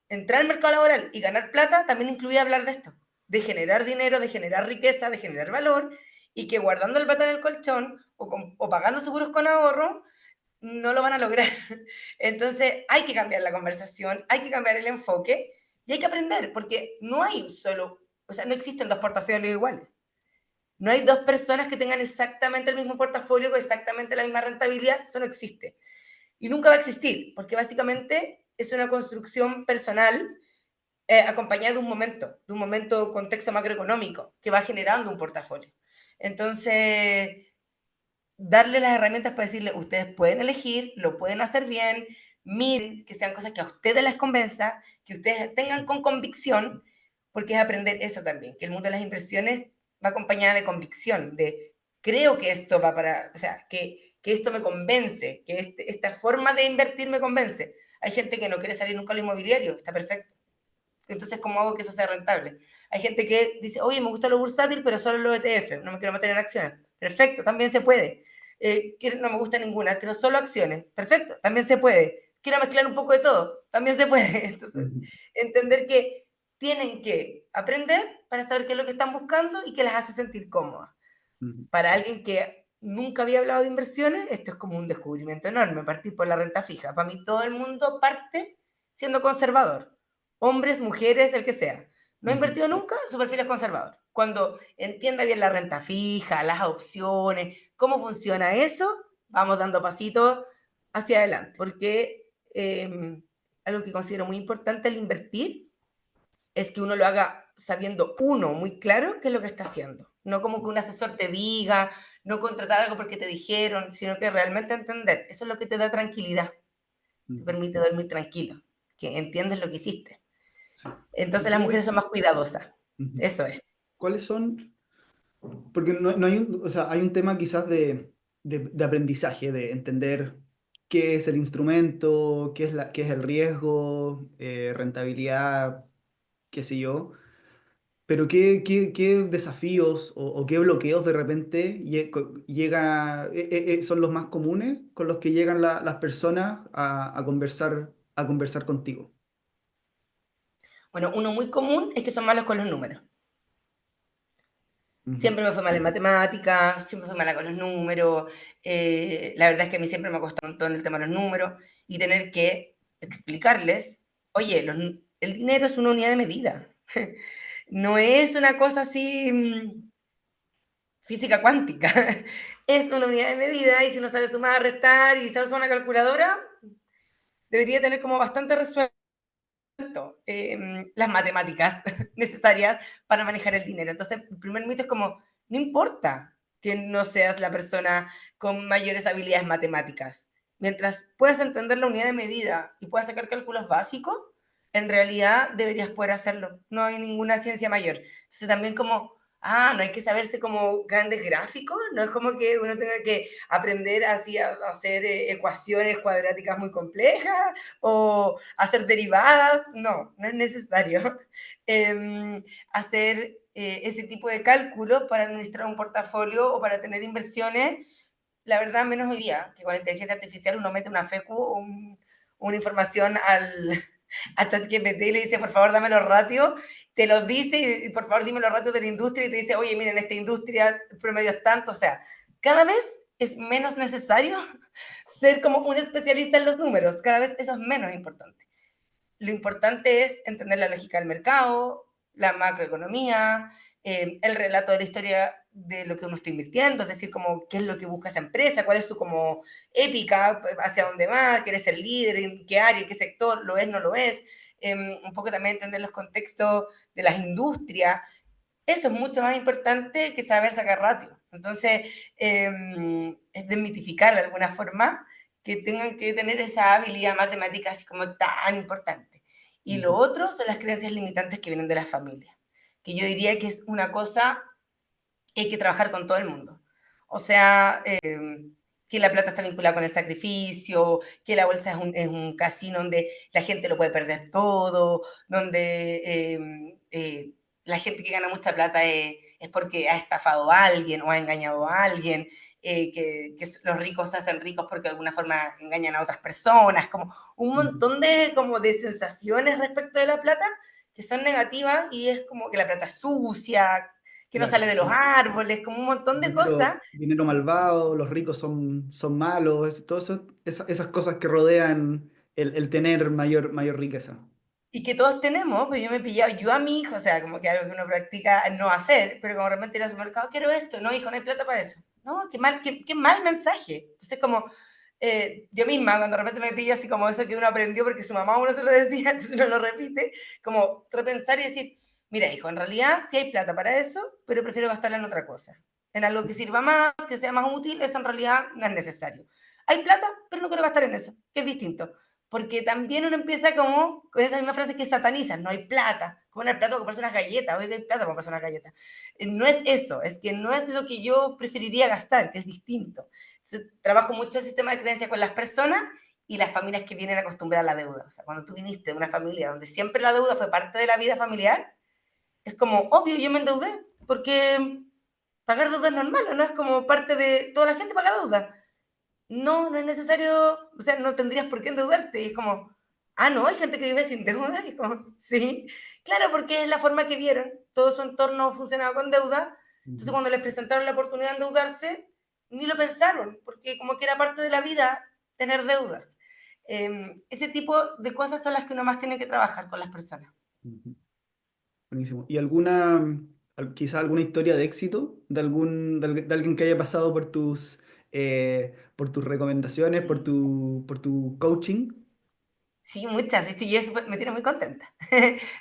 Speaker 2: entrar al mercado laboral y ganar plata también incluía hablar de esto, de generar dinero, de generar riqueza, de generar valor, y que guardando el plata en el colchón o pagando seguros con ahorro, no lo van a lograr. Entonces hay que cambiar la conversación, hay que cambiar el enfoque y hay que aprender, porque no hay solo, o sea, no existen dos portafolios iguales. No hay dos personas que tengan exactamente el mismo portafolio con exactamente la misma rentabilidad, eso no existe. Y nunca va a existir, porque básicamente es una construcción personal acompañada de un momento contexto macroeconómico que va generando un portafolio. Entonces, darle las herramientas para decirle, ustedes pueden elegir, lo pueden hacer bien, miren, que sean cosas que a ustedes les convenza, que ustedes tengan con convicción, porque es aprender eso también, que el mundo de las inversiones va acompañada de convicción, de creo que esto va para, o sea, que esto me convence, que esta forma de invertir me convence. Hay gente que no quiere salir nunca al inmobiliario, está perfecto. Entonces, ¿cómo hago que eso sea rentable? Hay gente que dice, oye, me gusta lo bursátil, pero solo lo ETF, no me quiero meter en acciones. Perfecto, también se puede. no me gusta ninguna, quiero solo acciones. Perfecto, también se puede. Quiero mezclar un poco de todo, también se puede. Entonces,
Speaker 1: Ujú,
Speaker 2: entender que tienen que aprender para saber qué es lo que están buscando y qué las hace sentir cómodas.
Speaker 1: ujú,
Speaker 2: Para alguien que nunca había hablado de inversiones, esto es como un descubrimiento enorme, partir por la renta fija. Para mí todo el mundo parte siendo conservador, hombres, mujeres, el que sea. No ha
Speaker 1: ujú,
Speaker 2: invertido nunca, su perfil es conservador. Cuando entienda bien la renta fija, las opciones, cómo funciona eso, vamos dando pasitos hacia adelante, porque algo que considero muy importante al invertir es que uno lo haga sabiendo uno muy claro qué es lo que está haciendo. No como que un asesor te diga, no contratar algo porque te dijeron, sino que realmente entender. Eso es lo que te da tranquilidad, te
Speaker 1: ujú.
Speaker 2: permite dormir tranquilo, que entiendes lo que hiciste.
Speaker 1: Sí. ¿Y
Speaker 2: Entonces las
Speaker 1: qué?
Speaker 2: mujeres son más cuidadosas.
Speaker 1: Ujú.
Speaker 2: Eso es.
Speaker 1: ¿Cuáles son? Porque no hay un, o sea, hay un tema quizás de aprendizaje, de entender qué es el instrumento, qué es el riesgo, rentabilidad, qué sé yo. Pero qué desafíos o qué bloqueos de repente son los más comunes con los que llegan las personas a conversar contigo.
Speaker 2: Bueno, uno muy común es que son malos con los números.
Speaker 1: Ujú,
Speaker 2: Siempre me fue mal en matemáticas, siempre fui mala con los números. La verdad es que a mí siempre me ha costado un montón el tema de los números y tener que explicarles, oye, el dinero es una unidad de medida. No es una cosa así física cuántica. Es una unidad de medida y si uno sabe sumar, restar y sabe usar una calculadora, debería tener como bastante resuelto las matemáticas necesarias para manejar el dinero. Entonces, el primer mito es como, no importa que no seas la persona con mayores habilidades matemáticas. Mientras puedas entender la unidad de medida y puedas sacar cálculos básicos, en realidad deberías poder hacerlo. No hay ninguna ciencia mayor. Entonces, también como, no hay que saberse como grandes gráficos, no es como que uno tenga que aprender así a hacer ecuaciones cuadráticas muy complejas o hacer derivadas, no, no es necesario hacer ese tipo de cálculo para administrar un portafolio o para tener inversiones. La verdad, menos hoy día, que con la inteligencia artificial uno mete una FECU o una información a ChatGPT y le dice, por favor, dame los ratios, te los dice y por favor dime los ratios de la industria y te dice, oye, miren, esta industria el promedio es tanto, o sea, cada vez es menos necesario ser como un especialista en los números, cada vez eso es menos importante. Lo importante es entender la lógica del mercado, la macroeconomía, el relato de la historia de lo que uno está invirtiendo, es decir, como qué es lo que busca esa empresa, cuál es su como épica, hacia dónde va, quiere ser líder, en qué área, en qué sector, lo es, no lo es. Un poco también entender los contextos de las industrias, eso es mucho más importante que saber sacar ratio. Entonces, es desmitificar de alguna forma que tengan que tener esa habilidad matemática así como tan importante. Y lo
Speaker 1: ujú,
Speaker 2: otro son las creencias limitantes que vienen de las familias, que yo diría que es una cosa que hay que trabajar con todo el mundo. O sea, que la plata está vinculada con el sacrificio, que la bolsa es un casino donde la gente lo puede perder todo, donde la gente que gana mucha plata es porque ha estafado a alguien o ha engañado a alguien, que los ricos se hacen ricos porque de alguna forma engañan a otras personas, como un
Speaker 1: ujú.
Speaker 2: montón como de sensaciones respecto de la plata que son negativas y es como que la plata es sucia, que no
Speaker 1: Claro.
Speaker 2: sale de los árboles, como un montón de cosas,
Speaker 1: Dinero malvado, los ricos son malos, esas cosas que rodean el tener mayor riqueza.
Speaker 2: y que todos tenemos, pues yo me he pillado, yo a mi hijo, o sea, como que algo que uno practica no hacer, pero como realmente ir al supermercado, quiero esto, no, hijo, no hay plata para eso. No, qué mal mensaje. Entonces, como yo misma, cuando de repente me pilla así como eso que uno aprendió porque su mamá uno se lo decía, entonces uno lo repite, como repensar y decir, mira, hijo, en realidad sí hay plata para eso, pero prefiero gastarla en otra cosa. En algo que sirva más, que sea más útil, eso en realidad no es necesario. Hay plata, pero no quiero gastar en eso, que es distinto. Porque también uno empieza como con esa misma frase que satanizan, no hay plata, como no hay plata para comprarse unas galletas, oye, hay plata para comprarse unas galletas. No es eso, es que no es lo que yo preferiría gastar, que es distinto. Entonces, trabajo mucho el sistema de creencia con las personas y las familias que vienen acostumbradas a la deuda. O sea, cuando tú viniste de una familia donde siempre la deuda fue parte de la vida familiar, es como, obvio, yo me endeudé, porque pagar deuda es normal, ¿no? Es como parte de, toda la gente paga deuda. No, no es necesario, o sea, no tendrías por qué endeudarte. Y es como, ah, no, hay gente que vive sin deuda. Y es como, sí, claro, porque es la forma que vieron. Todo su entorno funcionaba con deuda. Entonces,
Speaker 1: Ujú,
Speaker 2: cuando les presentaron la oportunidad de endeudarse, ni lo pensaron, porque como que era parte de la vida tener deudas. Ese tipo de cosas son las que uno más tiene que trabajar con las personas.
Speaker 1: ujú. Buenísimo. ¿Y quizá alguna historia de éxito de de alguien que haya pasado por tus recomendaciones, por tu coaching?
Speaker 2: Sí, muchas, esto y eso me tiene muy contenta.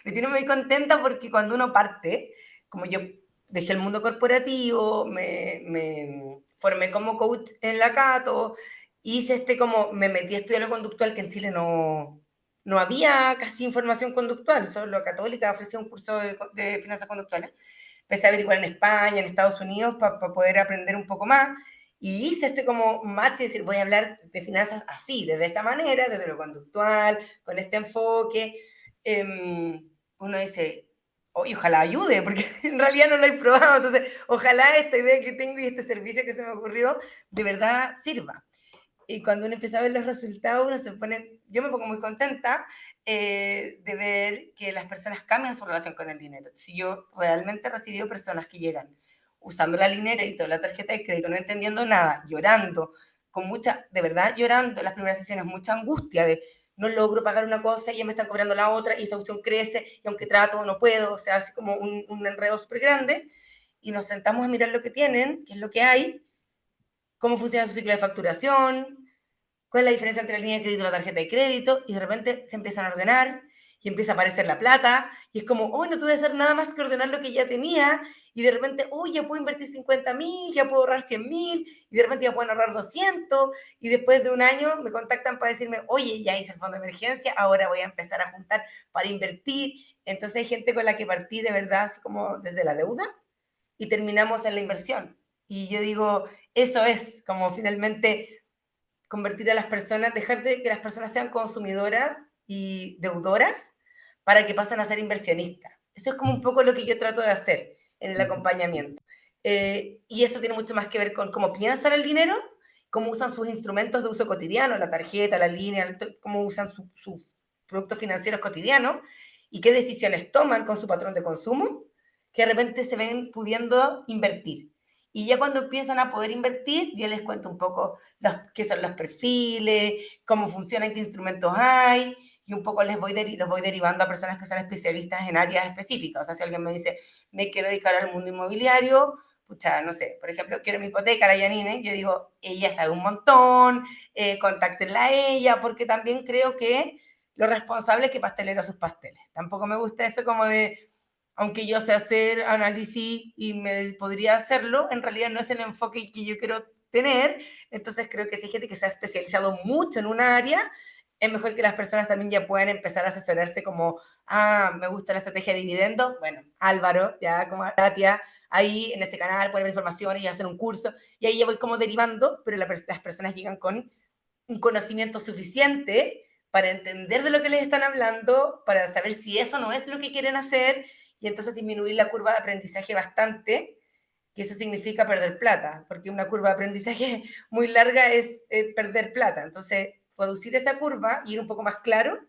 Speaker 2: Me tiene muy contenta porque cuando uno parte, como yo dejé el mundo corporativo, me formé como coach en la Cato, hice como, me metí a estudiar lo conductual, que en Chile no había casi información conductual, solo la Católica ofrecía un curso de finanzas conductuales. Empecé a averiguar en España, en Estados Unidos, para poder aprender un poco más. Y hice como match y decir, voy a hablar de finanzas así, desde esta manera, desde lo conductual, con este enfoque. Uno dice, oye, ojalá ayude, porque en realidad no lo he probado, entonces ojalá esta idea que tengo y este servicio que se me ocurrió de verdad sirva. Y cuando uno empieza a ver los resultados, uno se pone, yo me pongo muy contenta de ver que las personas cambian su relación con el dinero. Si yo realmente he recibido personas que llegan usando la línea de crédito, la tarjeta de crédito, no entendiendo nada, llorando, con mucha, de verdad llorando en las primeras sesiones, mucha angustia de no logro pagar una cosa y ya me están cobrando la otra y esta cuestión crece y aunque trato no puedo, o sea, así como un enredo súper grande y nos sentamos a mirar lo que tienen, qué es lo que hay, cómo funciona su ciclo de facturación, cuál es la diferencia entre la línea de crédito y la tarjeta de crédito, y de repente se empiezan a ordenar y empieza a aparecer la plata, y es como, hoy no tuve que hacer nada más que ordenar lo que ya tenía, y de repente, uy, ya puedo invertir 50.000, ya puedo ahorrar 100.000, y de repente ya pueden ahorrar 200, y después de un año me contactan para decirme, oye, ya hice el fondo de emergencia, ahora voy a empezar a juntar para invertir. Entonces hay gente con la que partí de verdad, así como desde la deuda, y terminamos en la inversión. Y yo digo, eso es como finalmente convertir a las personas, dejar de que las personas sean consumidoras y deudoras para que pasen a ser inversionistas. Eso es como un poco lo que yo trato de hacer en el
Speaker 1: Ujú.
Speaker 2: acompañamiento. Y eso tiene mucho más que ver con cómo piensan el dinero, cómo usan sus instrumentos de uso cotidiano, la tarjeta, la línea, cómo usan sus productos financieros cotidianos y qué decisiones toman con su patrón de consumo, que de repente se ven pudiendo invertir. Y ya cuando empiezan a poder invertir, yo les cuento un poco qué son los perfiles, cómo funcionan, qué instrumentos hay, y un poco los voy derivando a personas que son especialistas en áreas específicas. O sea, si alguien me dice, me quiero dedicar al mundo inmobiliario, pucha, no sé, por ejemplo, quiero mi hipoteca, la Yanine, yo digo, ella sabe un montón, contáctenla a ella, porque también creo que lo responsable es que pastelero sus pasteles. Tampoco me gusta eso como de, aunque yo sé hacer análisis y me podría hacerlo, en realidad no es el enfoque que yo quiero tener. Entonces creo que si hay gente que se ha especializado mucho en una área, es mejor que las personas también ya puedan empezar a asesorarse como, ah, me gusta la estrategia de dividendo, bueno, Álvaro, ya como Katia, ahí en ese canal pueden ver información y hacer un curso, y ahí ya voy como derivando, pero las personas llegan con un conocimiento suficiente para entender de lo que les están hablando, para saber si eso no es lo que quieren hacer y entonces disminuir la curva de aprendizaje bastante, que eso significa perder plata, porque una curva de aprendizaje muy larga es perder plata. Entonces, reducir esa curva y ir un poco más claro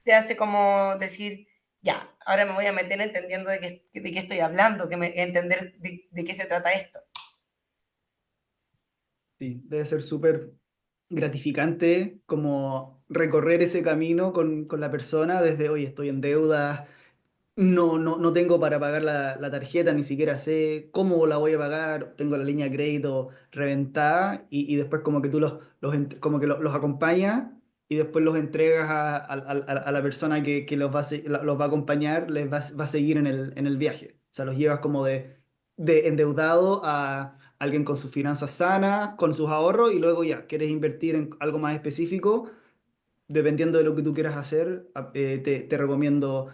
Speaker 2: te hace como decir, ya, ahora me voy a meter entendiendo de qué estoy hablando, entender de qué se trata esto.
Speaker 1: Sí, debe ser súper gratificante como recorrer ese camino con la persona desde, oye, estoy en deuda, no tengo para pagar la tarjeta, ni siquiera sé cómo la voy a pagar, tengo la línea de crédito reventada y después como que tú como que los acompañas y después los entregas a la persona que los va a acompañar, va a seguir en el viaje. O sea, los llevas como de endeudado a alguien con sus finanzas sanas, con sus ahorros y luego ya, quieres invertir en algo más específico dependiendo de lo que tú quieras hacer, te recomiendo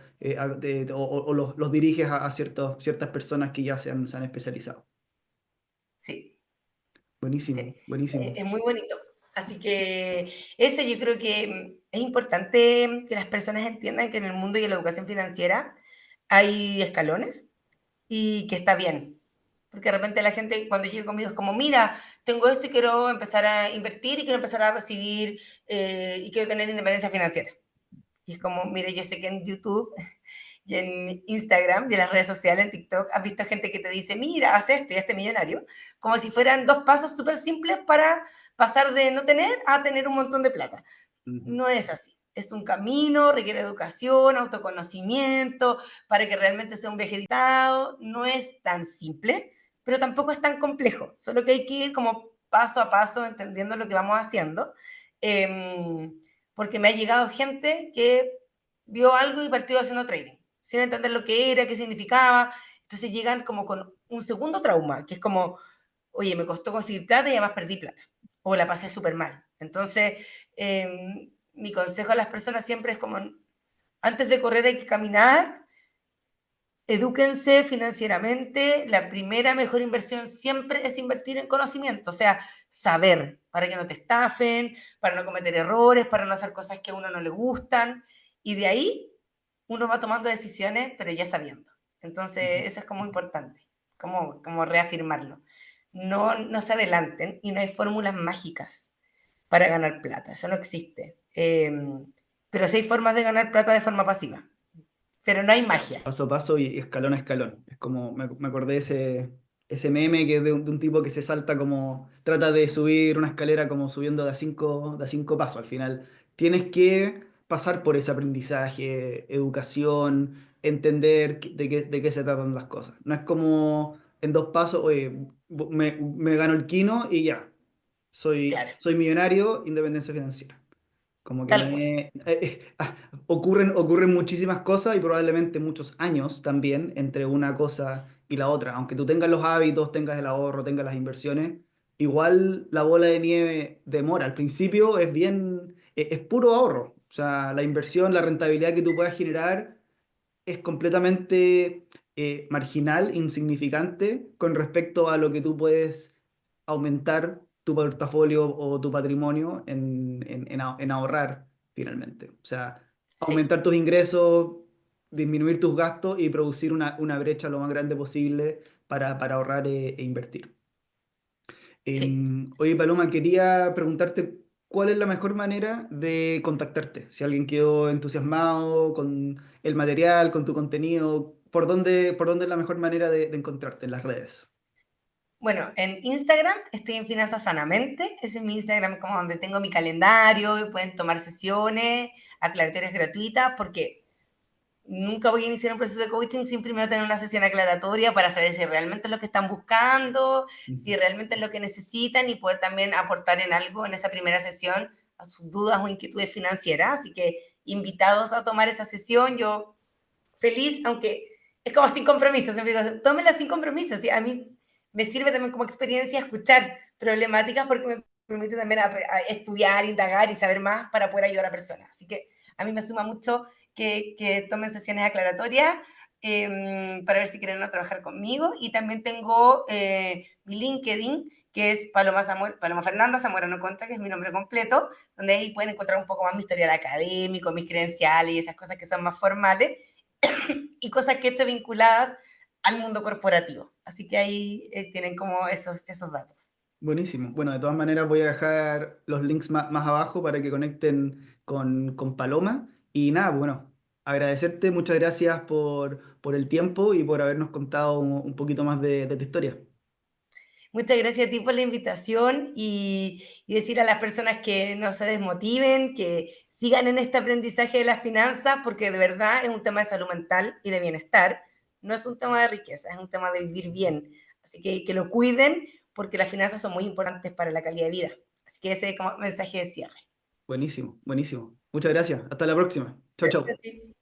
Speaker 1: o los diriges a ciertas personas que ya se han especializado.
Speaker 2: Sí, sí,
Speaker 1: Buenísimo, buenísimo.
Speaker 2: es muy bonito. Así que eso yo creo que es importante que las personas entiendan que en el mundo y en la educación financiera hay escalones y que está bien. porque de repente la gente cuando llega conmigo es como, mira, tengo esto y quiero empezar a invertir y quiero empezar a recibir y quiero tener independencia financiera. Y es como, mire, yo sé que en YouTube y en Instagram y en las redes sociales, en TikTok, has visto gente que te dice, mira, haz esto y hazte millonario, como si fueran dos pasos súper simples para pasar de no tener a tener un montón de plata.
Speaker 1: Ujú,
Speaker 2: No es así. Es un camino, requiere educación, autoconocimiento, para que realmente sea un viaje editado. No es tan simple, pero tampoco es tan complejo. Solo que hay que ir como paso a paso, entendiendo lo que vamos haciendo. Porque me ha llegado gente que vio algo y partió haciendo trading, sin entender lo que era, qué significaba. Entonces llegan como con un segundo trauma, que es como, oye, me costó conseguir plata y además perdí plata. O la pasé súper mal. Entonces, mi consejo a las personas siempre es como, antes de correr hay que caminar, edúquense financieramente, la primera mejor inversión siempre es invertir en conocimiento, o sea, saber, para que no te estafen, para no cometer errores, para no hacer cosas que a uno no le gustan, y de ahí uno va tomando decisiones, pero ya sabiendo.
Speaker 1: ujú.
Speaker 2: Entonces, eso es como importante, como reafirmarlo. No, no se adelanten y no hay fórmulas mágicas para ganar plata, eso no existe. Pero sí hay formas de ganar plata de forma pasiva, pero no hay magia.
Speaker 1: Paso a paso y escalón a escalón. Es como, me acordé de ese meme que es de un tipo que se salta como, trata de subir una escalera como subiendo de a cinco pasos. Al final tienes que pasar por ese aprendizaje, educación, entender de qué se tratan las cosas. No es como en dos pasos, oye, me gano el kino y ya,
Speaker 2: Claro,
Speaker 1: soy millonario, independencia financiera. Como que no
Speaker 2: tal cual.
Speaker 1: es, ocurren muchísimas cosas y probablemente muchos años también entre una cosa y la otra. Aunque tú tengas los hábitos, tengas el ahorro, tengas las inversiones, igual la bola de nieve demora. Al principio es bien, es puro ahorro. O sea, la inversión, la rentabilidad que tú puedas generar es completamente marginal, insignificante con respecto a lo que tú puedes aumentar tu portafolio o tu patrimonio en ahorrar finalmente. O sea,
Speaker 2: Sí,
Speaker 1: aumentar tus ingresos, disminuir tus gastos y producir una brecha lo más grande posible para ahorrar e invertir.
Speaker 2: sí.
Speaker 1: Oye, Paloma, quería preguntarte cuál es la mejor manera de contactarte. Si alguien quedó entusiasmado con el material, con tu contenido, por dónde es la mejor manera de encontrarte en las redes?
Speaker 2: Bueno, en Instagram estoy en Finanzas Sanamente. Ese es mi Instagram como donde tengo mi calendario y pueden tomar sesiones, aclaratorias gratuitas, porque nunca voy a iniciar un proceso de coaching sin primero tener una sesión aclaratoria para saber si realmente es lo que están buscando,
Speaker 1: Ujú.
Speaker 2: si realmente es lo que necesitan y poder también aportar en algo en esa primera sesión a sus dudas o inquietudes financieras. Así que invitados a tomar esa sesión, yo feliz, aunque es como sin compromiso, siempre digo, tómela sin compromiso, ¿sí? A mí me sirve también como experiencia escuchar problemáticas porque me permite también a estudiar, indagar y saber más para poder ayudar a personas. Así que a mí me suma mucho que tomen sesiones aclaratorias para ver si quieren no trabajar conmigo. Y también tengo mi LinkedIn, que es Paloma Fernanda Zamorano Contra, que es mi nombre completo, donde ahí pueden encontrar un poco más mi historial académico, mis credenciales y esas cosas que son más formales y cosas que he hecho vinculadas al mundo corporativo. Así que ahí tienen como esos datos.
Speaker 1: Buenísimo. Bueno, de todas maneras voy a dejar los links más abajo para que conecten con Paloma. Y nada, bueno, agradecerte, muchas gracias por el tiempo y por habernos contado un poquito más de tu historia.
Speaker 2: Muchas gracias a ti por la invitación y decir a las personas que no se desmotiven, que sigan en este aprendizaje de las finanzas, porque de verdad es un tema de salud mental y de bienestar. No es un tema de riqueza, es un tema de vivir bien. Así que lo cuiden porque las finanzas son muy importantes para la calidad de vida. Así que ese es como mensaje de cierre.
Speaker 1: Buenísimo, buenísimo. Muchas gracias. Hasta la próxima. Chao,
Speaker 2: Gracias a
Speaker 1: chao.
Speaker 2: ti.